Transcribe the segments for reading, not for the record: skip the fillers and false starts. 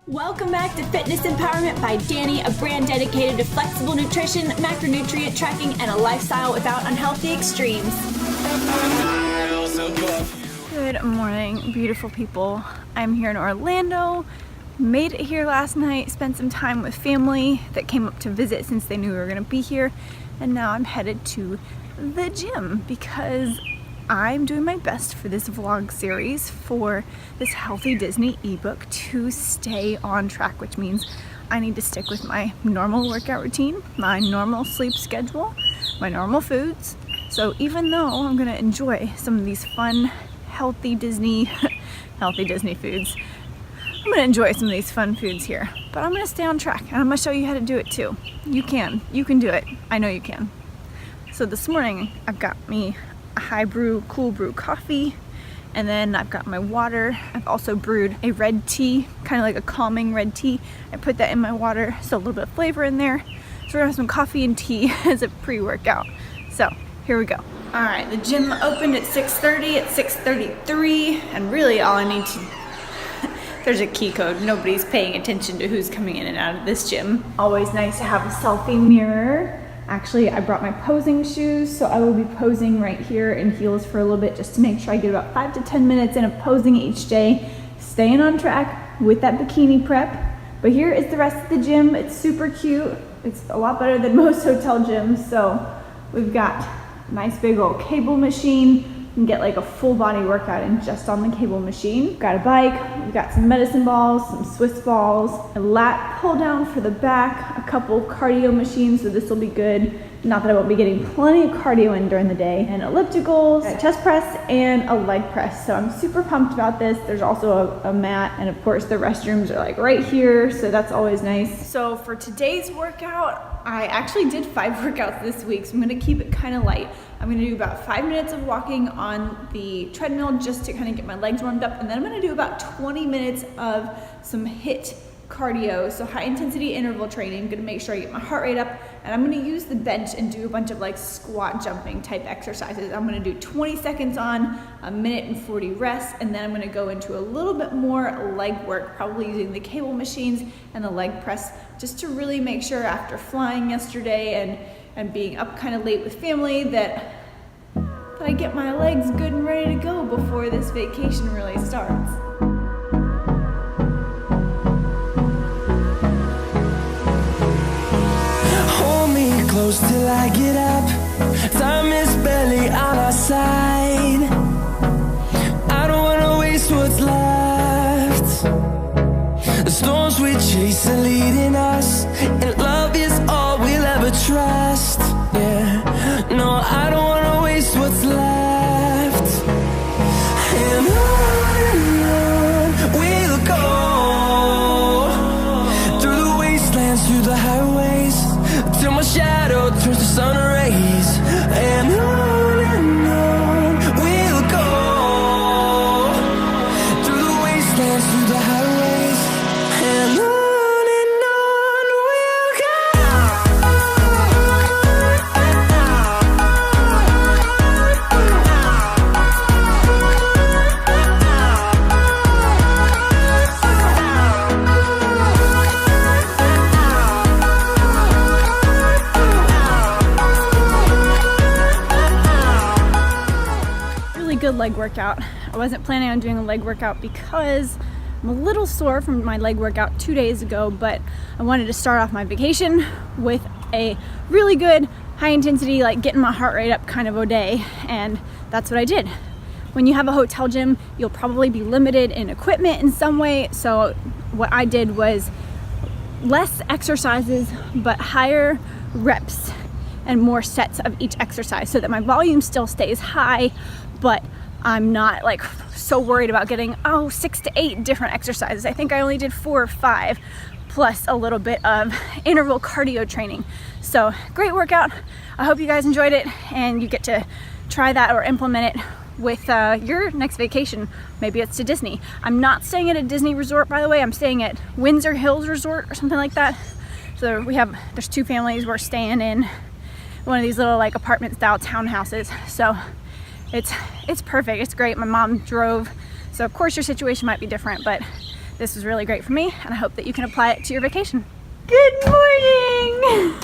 Welcome back to Fitness Empowerment by Danye, a brand dedicated to flexible nutrition, macronutrient tracking, and a lifestyle without unhealthy extremes. Good morning, beautiful people. I'm here in Orlando. Made it here last night, spent some time with family that came up to visit since they knew we were going to be here. And now I'm headed to the gym because I'm doing my best for this vlog series for this Healthy Disney ebook to stay on track, which means I need to stick with my normal workout routine, my normal sleep schedule, my normal foods. So even though I'm gonna enjoy some of these fun, healthy Disney foods, I'm gonna enjoy some of these fun foods here, but I'm gonna stay on track and I'm gonna show you how to do it too. You can do it. I know you can. So this morning I've got me a high brew, cool brew coffee, and then I've got my water. I've also brewed a red tea, kind of like a calming red tea. I put that in my water, so a little bit of flavor in there. So we're gonna have some coffee and tea as a pre-workout. So here we go. All right, the gym opened at 6:30, at 6:33, and really all I need to, there's a key code. Nobody's paying attention to who's coming in and out of this gym. Always nice to have a selfie mirror. Actually, I brought my posing shoes, so I will be posing right here in heels for a little bit just to make sure I get about 5 to 10 minutes in of posing each day, staying on track with that bikini prep. But here is the rest of the gym. It's super cute. It's a lot better than most hotel gyms. So we've got a nice big old cable machine. You can get like a full body workout in just on the cable machine. We've got a bike, we've got some medicine balls, some Swiss balls, a lat pull down for the back, a couple cardio machines, so this will be good. Not that I won't be getting plenty of cardio in during the day. And ellipticals, a chest press, and a leg press. So I'm super pumped about this. There's also a mat, and of course the restrooms are like right here, so that's always nice. So for today's workout, I actually did 5 workouts this week, so I'm gonna keep it kind of light. I'm gonna do about 5 minutes of walking on the treadmill just to kind of get my legs warmed up, and then I'm gonna do about 20 minutes of some HIIT cardio, so high intensity interval training. I'm gonna make sure I get my heart rate up, and I'm gonna use the bench and do a bunch of like squat jumping type exercises. I'm gonna do 20 seconds on, 1 minute and 40 rest, and then I'm gonna go into a little bit more leg work, probably using the cable machines and the leg press, just to really make sure after flying yesterday and being up kind of late with family that I get my legs good and ready to go before this vacation really starts. Close till I get up. Time is barely on our side. I don't wanna waste what's left. The storms we chase are leading us, and love is all we'll ever trust. Yeah, no, I don't wanna waste what's left. And on we'll go, through the wastelands, through the highways, till my shadow turns to sun rays. And on we'll go, through the wastelands, through the highways. And on we'll good leg workout. I wasn't planning on doing a leg workout because I'm a little sore from my leg workout 2 days ago, but I wanted to start off my vacation with a really good high intensity, like getting my heart rate up kind of a day, and that's what I did. When you have a hotel gym, you'll probably be limited in equipment in some way, so what I did was less exercises but higher reps and more sets of each exercise so that my volume still stays high, but I'm not like so worried about getting 6 to 8 different exercises. I think I only did 4 or 5 plus a little bit of interval cardio training. So great workout. I hope you guys enjoyed it and you get to try that or implement it with your next vacation. Maybe it's to Disney. I'm not staying at a Disney resort, by the way. I'm staying at Windsor Hills Resort or something like that. So there's 2 families we're staying in one of these little like apartment style townhouses. So it's perfect. It's great. My mom drove, so of course your situation might be different, but this was really great for me, and I hope that you can apply it to your vacation. Good morning!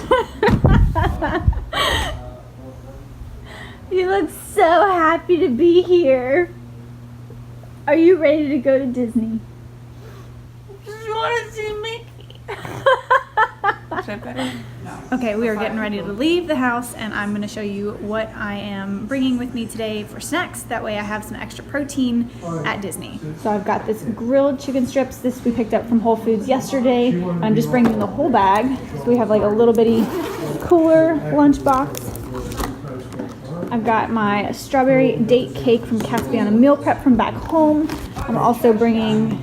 You look so happy to be here. Are you ready to go to Disney? I just want to see Mickey. Okay, we are getting ready to leave the house, and I'm going to show you what I am bringing with me today for snacks. That way I have some extra protein at Disney. So I've got this grilled chicken strips. This we picked up from Whole Foods yesterday. I'm just bringing the whole bag. So we have like a little bitty cooler lunchbox. I've got my strawberry date cake from Caspiana Meal Prep from back home. I'm also bringing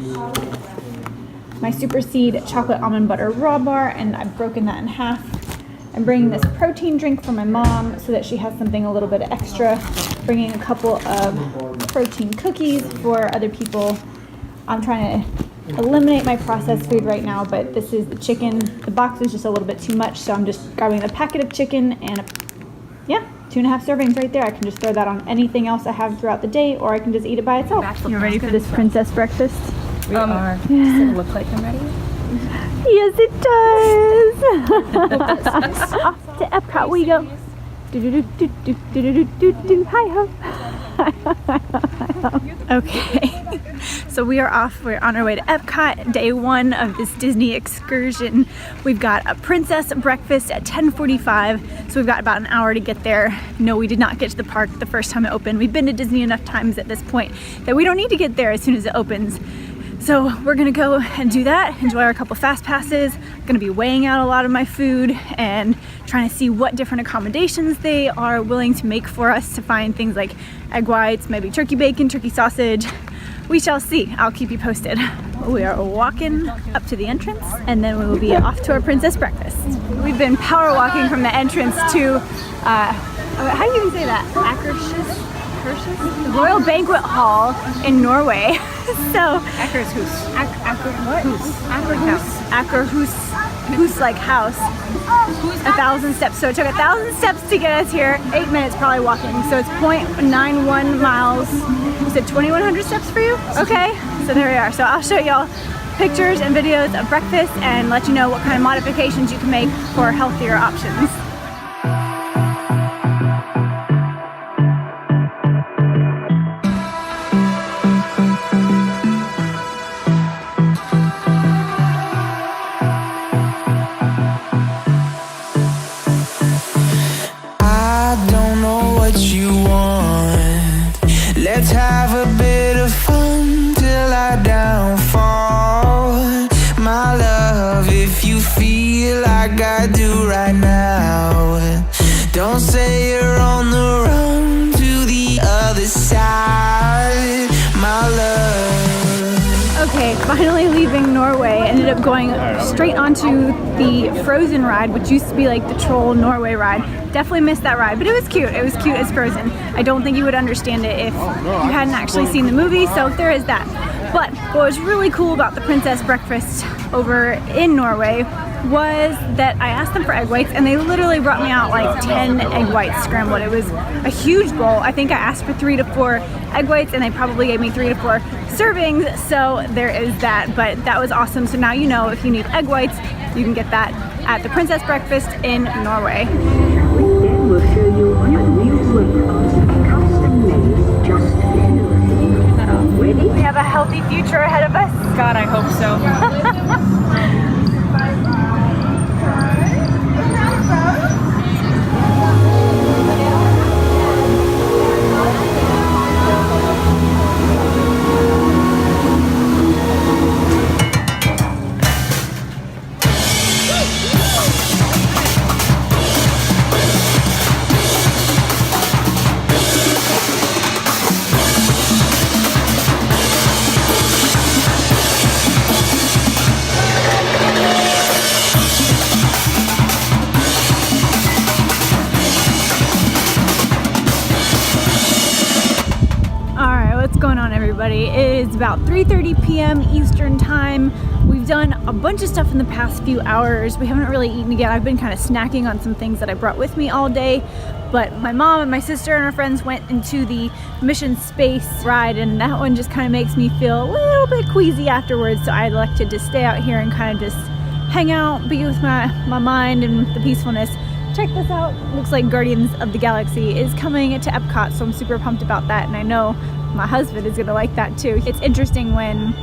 my Super Seed chocolate almond butter raw bar, and I've broken that in half. I'm bringing this protein drink for my mom so that she has something a little bit extra. Bringing a couple of protein cookies for other people. I'm trying to eliminate my processed food right now, but this is the chicken. The box is just a little bit too much, so I'm just grabbing a packet of chicken and 2.5 servings right there. I can just throw that on anything else I have throughout the day, or I can just eat it by itself. You ready for this princess breakfast? We are. Does it look like I'm ready? Yes, it does. Off to Epcot we go. Hi ho. Okay, so we are off. We're on our way to Epcot, day 1 of this Disney excursion. We've got a princess breakfast at 10:45, so we've got about an hour to get there. No, we did not get to the park the first time it opened. We've been to Disney enough times at this point that we don't need to get there as soon as it opens. So we're gonna go and do that, enjoy our couple fast passes. Gonna be weighing out a lot of my food and trying to see what different accommodations they are willing to make for us to find things like egg whites, maybe turkey bacon, turkey sausage. We shall see. I'll keep you posted. We are walking up to the entrance, and then we will be off to our princess breakfast. We've been power walking from the entrance to, how do you even say that? Akershus? The Royal Banquet Hall in Norway. So Akershus. Akershus like house. 1,000 steps. So it took 1,000 steps to get us here. 8 minutes probably walking. So it's 0.91 miles. You said 2,100 steps for you? Okay. So there we are. So I'll show y'all pictures and videos of breakfast and let you know what kind of modifications you can make for healthier options. Let's have a bit of fun till I downfall. My love, if you feel like I do right now, don't say you're on the run to the other side, my love. Okay, finally leaving Norway. Ended up going straight onto the Frozen ride, which used to be like the Troll Norway ride. Definitely missed that ride, but it was cute. It was cute as Frozen. I don't think you would understand it if you hadn't actually seen the movie, so there is that. But what was really cool about the princess breakfast over in Norway was that I asked them for egg whites, and they literally brought me out like 10 egg whites scrambled. It was a huge bowl. I think I asked for 3 to 4 egg whites, and they probably gave me 3 to 4 servings, so there is that. But that was awesome. So now you know if you need egg whites, you can get that at the princess breakfast in Norway. We'll show you a new breakfast, custom made just for you. Ready? We have a healthy future ahead of us. God, I hope so. It is about 3:30 p.m. Eastern time. We've done a bunch of stuff in the past few hours. We haven't really eaten again. I've been kind of snacking on some things that I brought with me all day, but my mom and my sister and her friends went into the Mission Space ride, and that one just kind of makes me feel a little bit queasy afterwards, so I elected to stay out here and kind of just hang out, be with my mind and the peacefulness. Check this out. Looks like Guardians of the Galaxy is coming to Epcot, so I'm super pumped about that, and I know my husband is gonna like that too. It's interesting when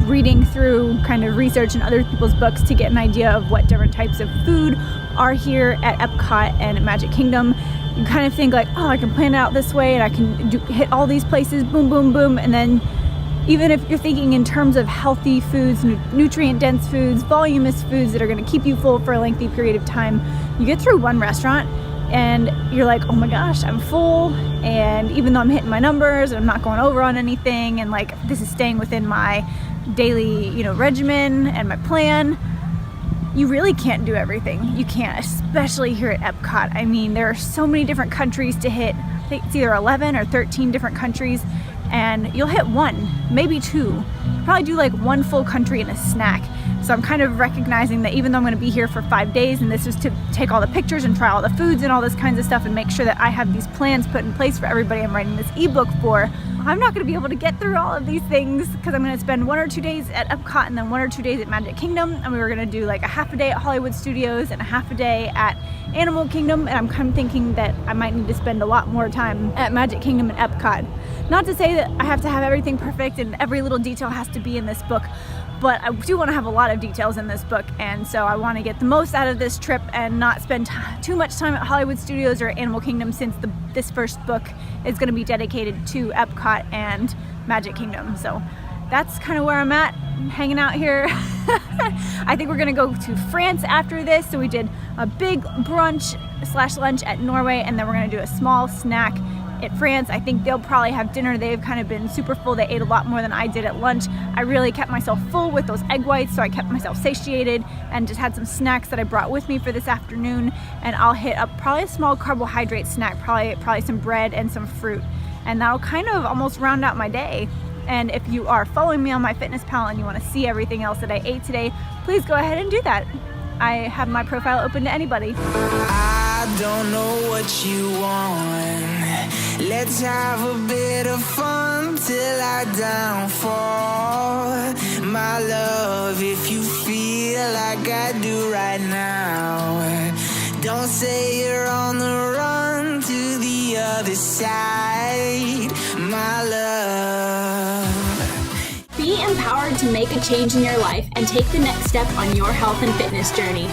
reading through kind of research in other people's books to get an idea of what different types of food are here at Epcot and at Magic Kingdom. You kind of think like, oh, I can plan it out this way and I can hit all these places, boom, boom, boom. And then even if you're thinking in terms of healthy foods, nutrient-dense foods, voluminous foods that are gonna keep you full for a lengthy period of time, you get through one restaurant and you're like, oh my gosh, I'm full. And even though I'm hitting my numbers and I'm not going over on anything, and like this is staying within my daily, regimen and my plan, you really can't do everything. You can't, especially here at Epcot. I mean, there are so many different countries to hit. I think it's either 11 or 13 different countries, and you'll hit one, maybe two. Probably do like one full country and a snack. So I'm kind of recognizing that even though I'm going to be here for 5 days, and this is to take all the pictures and try all the foods and all this kinds of stuff and make sure that I have these plans put in place for everybody I'm writing this ebook for, I'm not going to be able to get through all of these things because I'm going to spend 1 or 2 days at Epcot and then 1 or 2 days at Magic Kingdom, and we were going to do like a half a day at Hollywood Studios and a half a day at Animal Kingdom, and I'm kind of thinking that I might need to spend a lot more time at Magic Kingdom and Epcot. Not to say that I have to have everything perfect and every little detail has to be in this book, but I do want to have a lot of details in this book, and so I want to get the most out of this trip and not spend too much time at Hollywood Studios or Animal Kingdom, since this first book is going to be dedicated to Epcot and Magic Kingdom. So that's kind of where I'm at, hanging out here. I think we're going to go to France after this, so we did a big brunch/lunch at Norway, and then we're going to do a small snack at France. I think they'll probably have dinner. They've kind of been super full. They ate a lot more than I did at lunch. I really kept myself full with those egg whites, so I kept myself satiated and just had some snacks that I brought with me for this afternoon. And I'll hit up probably a small carbohydrate snack, probably some bread and some fruit, and that'll kind of almost round out my day. And if you are following me on MyFitnessPal and you want to see everything else that I ate today, please go ahead and do that. I have my profile open to anybody. I don't know what you want. Let's have a bit of fun till I downfall. My love, if you feel like I do right now, don't say you're on the run to the other side, my love. Be empowered to make a change in your life and take the next step on your health and fitness journey.